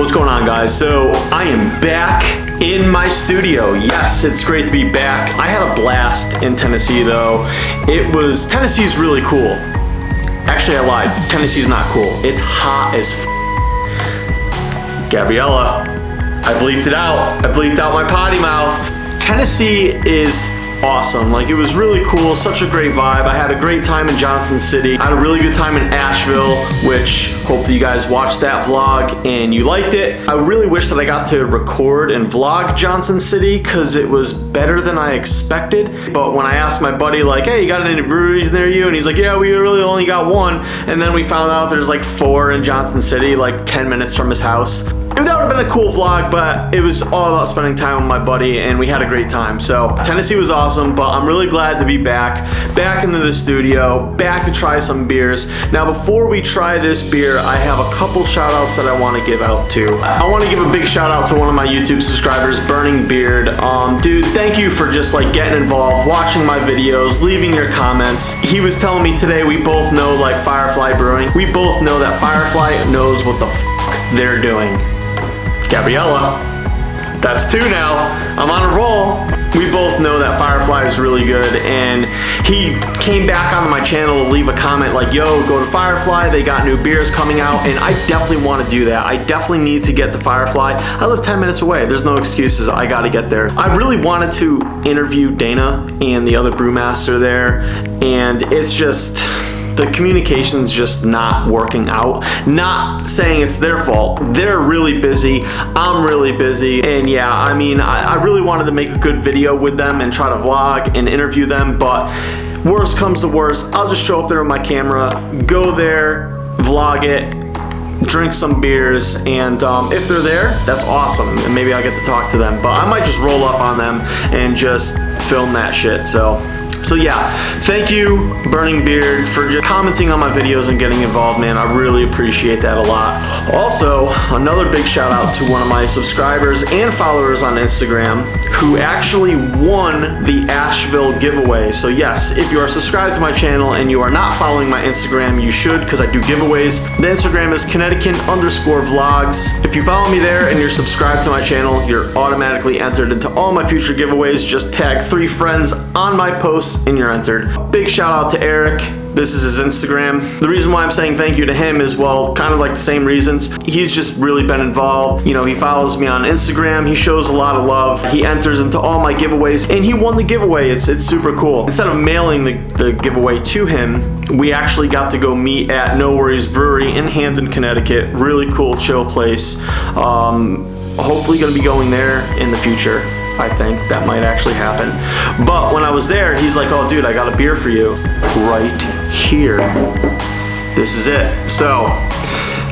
What's going on, guys? So I am back in my studio. Yes, it's great to be back. I had a blast in Tennessee though. Tennessee's really cool. Actually, I lied. Tennessee's not cool. It's hot as Gabriella, I bleeped it out. I bleeped out my potty mouth. Tennessee is awesome. Like, it was really cool, such a great vibe. I had a great time in Johnson City. I had a really good time in Asheville, which hopefully you guys watched that vlog and you liked it. I really wish that I got to record and vlog Johnson City because it was better than I expected. But when I asked my buddy, like, hey, you got any breweries near you? And he's like, yeah, we really only got one. And then we found out there's like 4 in Johnson City, like 10 minutes from his house. That would have been a cool vlog, but it was all about spending time with my buddy and we had a great time. So Tennessee was awesome, but I'm really glad to be back into the studio, back to try some beers. Now, before we try this beer, I have a couple shout outs that I want to give out to. I want to give a big shout out to one of my YouTube subscribers, Burning Beard. Dude, thank you for just like getting involved, watching my videos, leaving your comments. He was telling me today we both know like Firefly Brewing. We both know that Firefly knows what the f they're doing. Gabriella, that's 2 now. I'm on a roll. We both know that Firefly is really good, and he came back onto my channel to leave a comment like, yo, go to Firefly, they got new beers coming out, and I definitely want to do that. I definitely need to get to Firefly. I live 10 minutes away. There's no excuses. I got to get there. I really wanted to interview Dana and the other brewmaster there, and it's just, the communication's just not working out. Not saying it's their fault. They're really busy. I'm really busy. And yeah, I mean, I really wanted to make a good video with them and try to vlog and interview them, but worst comes to worst, I'll just show up there with my camera, go there, vlog it, drink some beers, and if they're there, that's awesome, and maybe I'll get to talk to them. But I might just roll up on them and just film that shit. So yeah, thank you, Burning Beard, for just commenting on my videos and getting involved, man. I really appreciate that a lot. Also, another big shout out to one of my subscribers and followers on Instagram who actually won the Asheville giveaway. So yes, if you are subscribed to my channel and you are not following my Instagram, you should, because I do giveaways. The Instagram is Connectican_vlogs. If you follow me there and you're subscribed to my channel, you're automatically entered into all my future giveaways. Just tag 3 friends on my posts and you're entered. Big shout out to Eric. This is his Instagram. The reason why I'm saying thank you to him is, well, kind of like the same reasons. He's just really been involved. You know, he follows me on Instagram. He shows a lot of love. He enters into all my giveaways, and he won the giveaway. It's super cool. Instead of mailing the giveaway to him, we actually got to go meet at No Worries Brewery in Hamden, Connecticut. Really cool, chill place. Hopefully gonna be going there in the future. I think that might actually happen. But when I was there, he's like, oh dude, I got a beer for you right here. This is it. So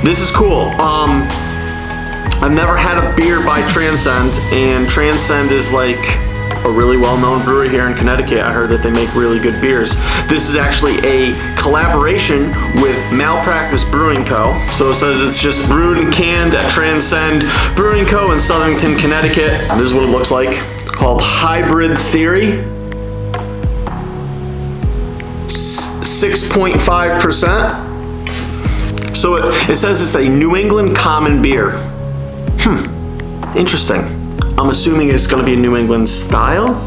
this is cool. I've never had a beer by Transcend, and Transcend is like a really well-known brewery here in Connecticut. I heard that they make really good beers. This is actually a collaboration with Malpractice Brewing Co. So it says it's just brewed and canned at Transcend Brewing Co. in Southington, Connecticut. This is what it looks like, called Hybrid Theory. 6.5%. So it says it's a New England common beer. Interesting. I'm assuming it's gonna be a New England style,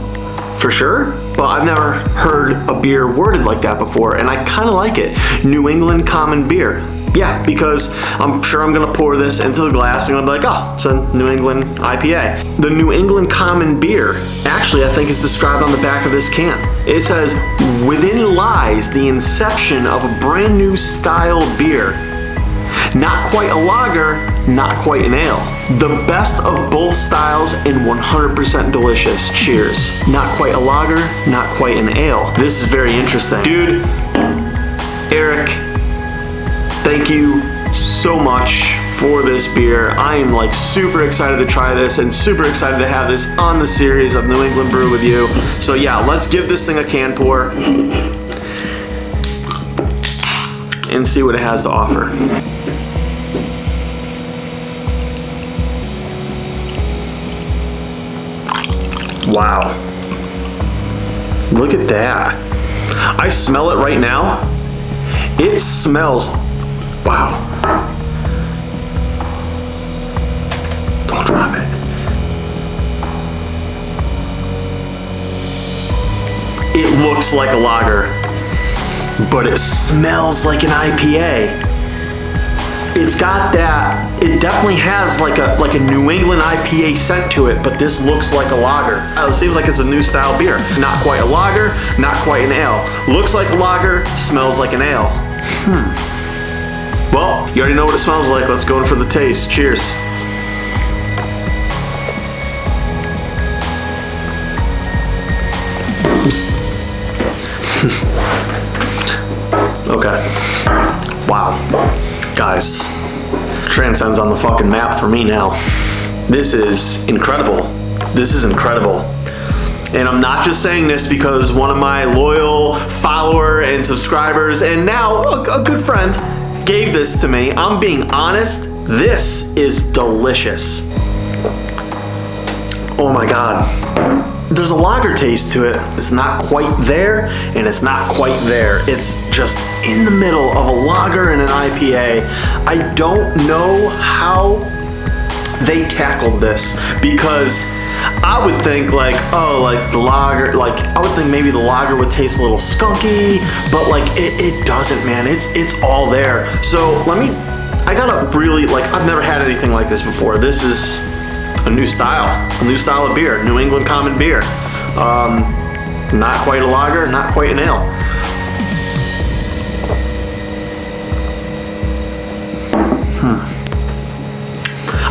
for sure, but I've never heard a beer worded like that before, and I kinda like it. New England common beer. Yeah, because I'm sure I'm gonna pour this into the glass and I'm gonna be like, oh, it's a New England IPA. The New England common beer, actually, I think is described on the back of this can. It says, within lies the inception of a brand new style beer. Not quite a lager, not quite an ale. The best of both styles and 100% delicious. Cheers. Not quite a lager, not quite an ale. This is very interesting. Dude, Eric, thank you so much for this beer. I am like super excited to try this and super excited to have this on the series of New England Brew with you. So yeah, let's give this thing a can pour and see what it has to offer. Wow. Look at that. I smell it right now. It smells, wow. it looks like a lager, but it smells like an IPA. It's got that, it definitely has like a New England IPA scent to it, but this looks like a lager. It seems like it's a new style beer. Not quite a lager, not quite an ale. Looks like a lager, smells like an ale. Well, you already know what it smells like. Let's go in for the taste. Cheers. Okay. Wow. Guys, Transcend's on the fucking map for me now. This is incredible. This is incredible. And I'm not just saying this because one of my loyal follower and subscribers and now a good friend gave this to me. I'm being honest, this is delicious. Oh my God. There's a lager taste to it. It's not quite there and it's not quite there. It's just in the middle of a lager and an IPA. I don't know how they tackled this because I would think like, oh, like the lager, like I would think maybe the lager would taste a little skunky, but like it doesn't, man. It's all there. So I gotta really, like, I've never had anything like this before. This is a new style of beer, New England common beer. Not quite a lager, not quite an ale.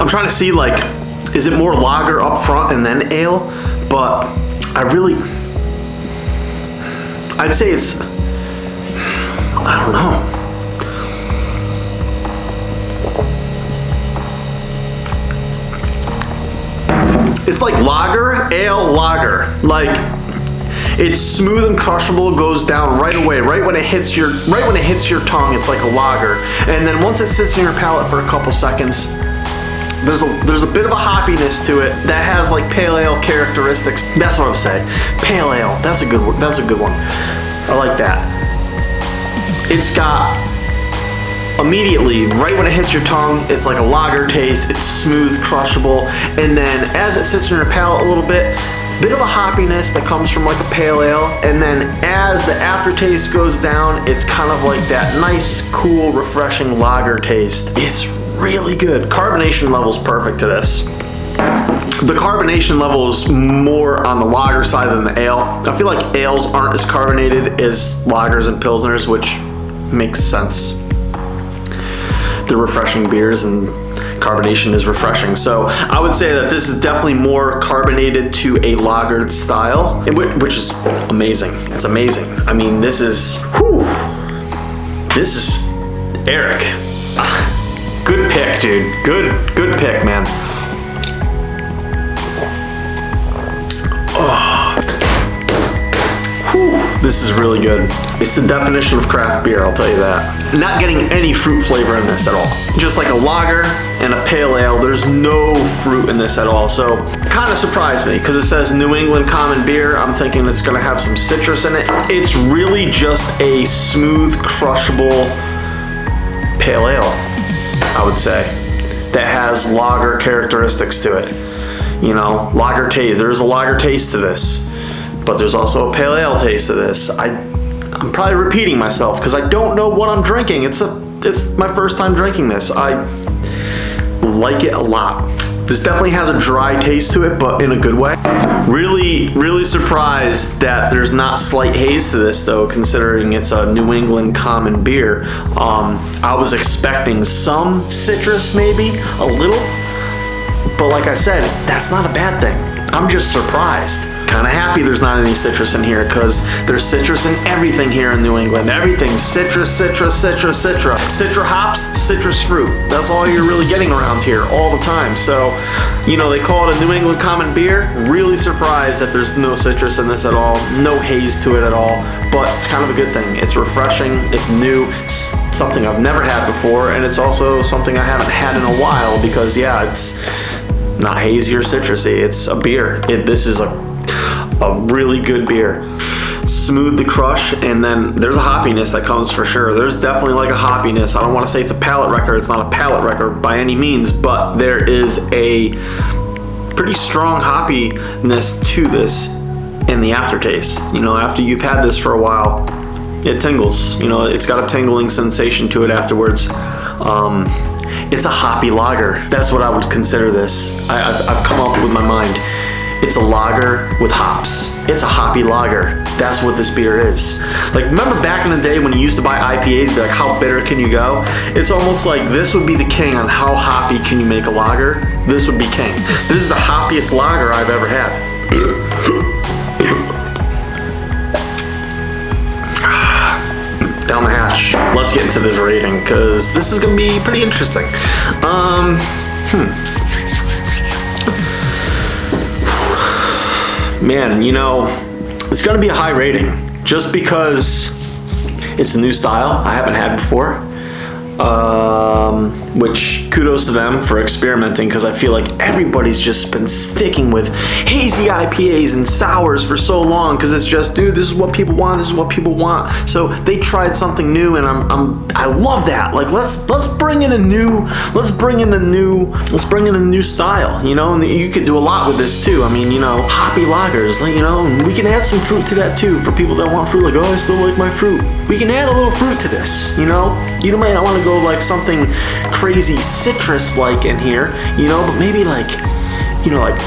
I'm trying to see, like, is it more lager up front and then ale? But I'd say it's, I don't know. It's like lager, ale, lager. Like, it's smooth and crushable, goes down right away, right when it hits your tongue, it's like a lager. And then once it sits in your palate for a couple seconds, there's a bit of a hoppiness to it that has like pale ale characteristics. That's what I'm saying. Pale ale, that's a good one. I like that. It's got, immediately, right when it hits your tongue, it's like a lager taste. It's smooth, crushable, and then as it sits in your palate a little bit of a hoppiness that comes from like a pale ale, and then as the aftertaste goes down, it's kind of like that nice, cool, refreshing lager taste. It's really good. Carbonation level's perfect to this. The carbonation level is more on the lager side than the ale. I feel like ales aren't as carbonated as lagers and pilsners, which makes sense. They're refreshing beers and carbonation is refreshing. So I would say that this is definitely more carbonated to a lagered style, which is amazing. It's amazing. I mean, this is Eric. Good pick, dude. Good pick, man. This is really good. It's the definition of craft beer, I'll tell you that. Not getting any fruit flavor in this at all. Just like a lager and a pale ale, there's no fruit in this at all. So kind of surprised me because it says New England common beer. I'm thinking it's gonna have some citrus in it. It's really just a smooth, crushable pale ale, I would say, that has lager characteristics to it. You know, lager taste. There's a lager taste to this. But there's also a pale ale taste to this. I'm probably repeating myself because I don't know what I'm drinking. It's my first time drinking this. I like it a lot. This definitely has a dry taste to it, but in a good way. Really, really surprised that there's not slight haze to this though, considering it's a New England common beer. I was expecting some citrus, maybe, a little. But like I said, that's not a bad thing. I'm just surprised. Kind of happy there's not any citrus in here because there's citrus in everything here in New England. Everything, citrus, citrus, citrus, citrus. Citra hops, citrus fruit. That's all you're really getting around here all the time. So, you know, they call it a New England common beer. Really surprised that there's no citrus in this at all. No haze to it at all. But it's kind of a good thing. It's refreshing, it's new, something I've never had before, and it's also something I haven't had in a while because, yeah, it's not hazy or citrusy. It's a beer. This is a really good beer. Smooth to crush, and then there's a hoppiness that comes for sure. There's definitely like a hoppiness. I don't want to say it's a palate wrecker. It's not a palate wrecker by any means, but there is a pretty strong hoppiness to this. in the aftertaste. You know, after you've had this for a while, it tingles. You know, it's got a tingling sensation to it afterwards. It's a hoppy lager. That's what I would consider this. I've come up with my mind. It's a lager with hops. It's a hoppy lager. That's what this beer is. Like, remember back in the day when you used to buy IPAs, be like, how bitter can you go? It's almost like this would be the king on how hoppy can you make a lager. This would be king. This is the hoppiest lager I've ever had. Down the hatch. Let's get into this rating, because this is gonna be pretty interesting. Man, you know, it's gonna be a high rating just because it's a new style I haven't had before. Which kudos to them for experimenting, because I feel like everybody's just been sticking with hazy IPAs and sours for so long, because it's just, dude, this is what people want, this is what people want. So they tried something new, and I love that. Like, let's bring in a new style, you know. And you could do a lot with this too. I mean, you know, hoppy lagers, like, you know, and we can add some fruit to that too for people that want fruit. Like, oh, I still like my fruit. We can add a little fruit to this, you know. You might not want to go like something crazy citrus-like in here, you know, but maybe like, you know, like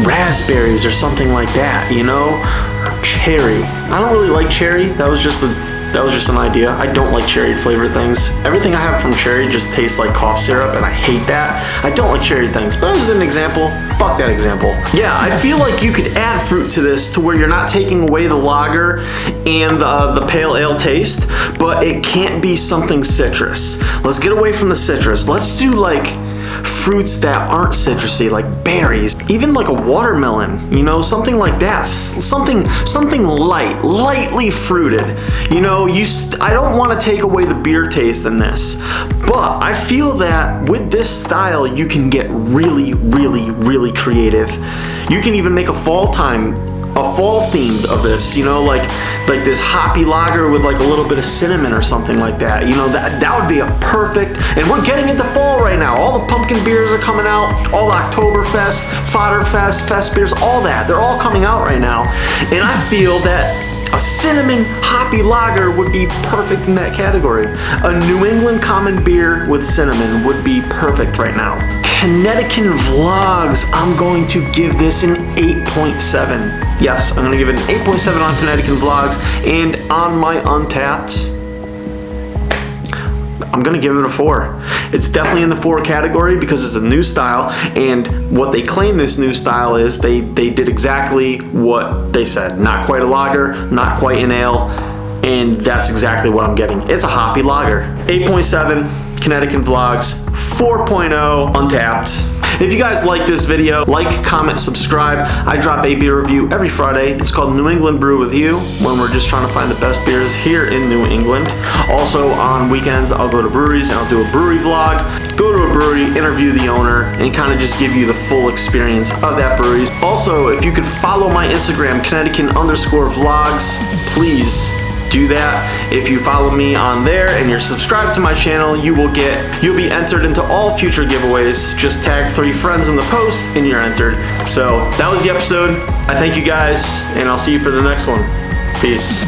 raspberries or something like that, you know, or cherry. I don't really like cherry. That was just an idea. I don't like cherry flavored things. Everything I have from cherry just tastes like cough syrup, and I hate that. I don't like cherry things, but as an example, fuck that example. Yeah, I feel like you could add fruit to this to where you're not taking away the lager and the pale ale taste, but it can't be something citrus. Let's get away from the citrus. Let's do like fruits that aren't citrusy, like berries, even like a watermelon, you know, something like that. Something lightly fruited. You know, I don't want to take away the beer taste in this, but I feel that with this style, you can get really creative. You can even make a fall themed of this, you know, like this hoppy lager with like a little bit of cinnamon or something like that. You know, that would be a perfect, and we're getting into fall right now. All the pumpkin beers are coming out, all the Oktoberfest, Fodderfest, Fest beers, all that. They're all coming out right now. And I feel that a cinnamon hoppy lager would be perfect in that category. A New England common beer with cinnamon would be perfect right now. Connectican Vlogs, I'm going to give this an 8.7. Yes, I'm gonna give it an 8.7 on Connectican Vlogs, and on my Untapped, I'm gonna give it a 4. It's definitely in the 4 category because it's a new style, and what they claim this new style is, they did exactly what they said. Not quite a lager, not quite an ale, and that's exactly what I'm getting. It's a hoppy lager. 8.7 Connectican Vlogs, 4.0 Untapped. If you guys like this video, like, comment, subscribe. I drop a beer review every Friday. It's called New England Brew with You, when we're just trying to find the best beers here in New England. Also, on weekends, I'll go to breweries and I'll do a brewery vlog. Go to a brewery, interview the owner, and kind of just give you the full experience of that brewery. Also, if you could follow my Instagram, Connectican_vlogs, please do that. If you follow me on there and you're subscribed to my channel, you'll be entered into all future giveaways. Just tag 3 friends in the post and you're entered. So that was the episode. I thank you guys, and I'll see you for the next one. Peace.